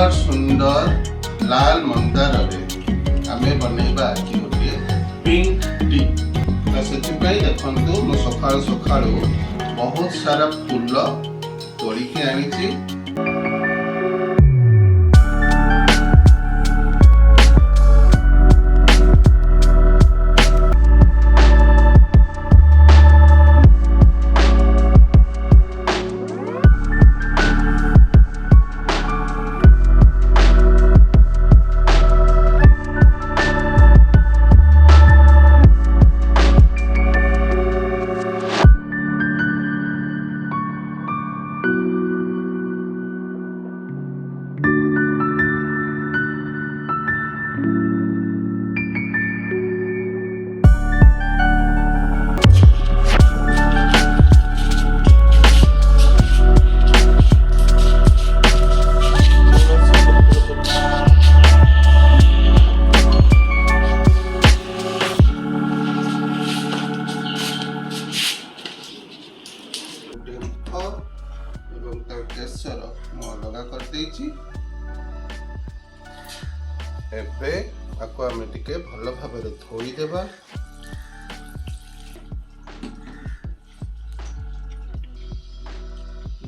सुंदर सुंदर लाल मंदार आम बनइबा आज गोटे पिंक टी। तो से देखु मु सका सका बहुत सारा फूल तोड़िकी आनी। अलग कर भल भाव धोईदेवा।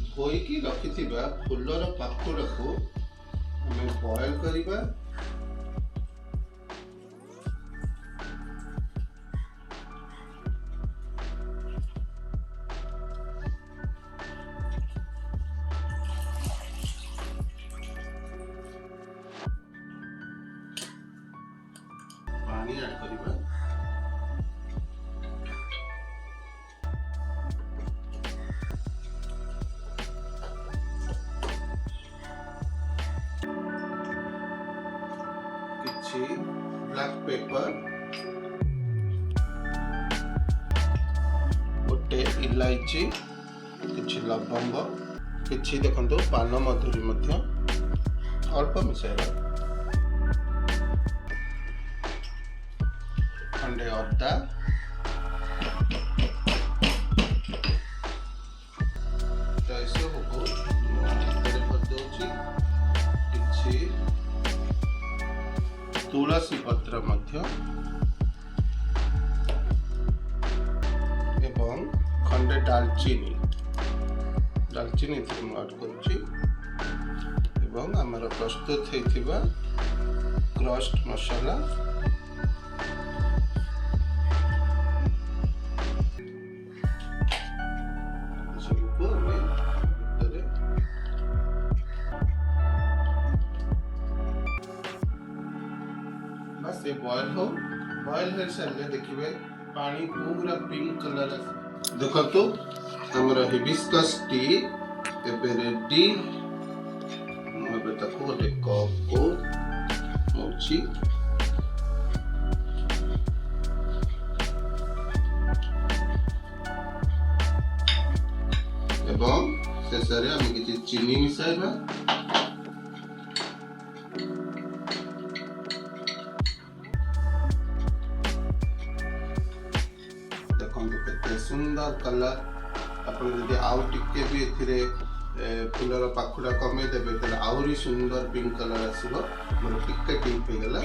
धोईकी रखि फूलर पाखुड़ा को आम बॉयल करवा। पानी ऐड करवा। किछि ब्लैक पेपर, गोटे इलायची, किछि लवंग, किछि देखंतु पान मधुरी मध्य अल्प मिसाइबा, खंडे अदा, तुलसी पत्र मध्य एवं खंडे दालचीनी ऐड करुच्ची एवं आमर प्रस्तुत होइथिबा क्रस्ट मसाला बस ये बॉयल हो सारे देखिए पानी पूरा पिंक कलर देखो तो हमर हिबिस्कस टी एबे रेडी। मैं ताको गोटे कप को मोची एवं शेषे आम किसी चीनी मिसाइबा। सुंदर कलर आपड़ी आउ टिके भी फूलर पाखुड़ा कमे देवे आहरी सुंदर पिंक कलर आसो। मोर टिके पिंक हो गला।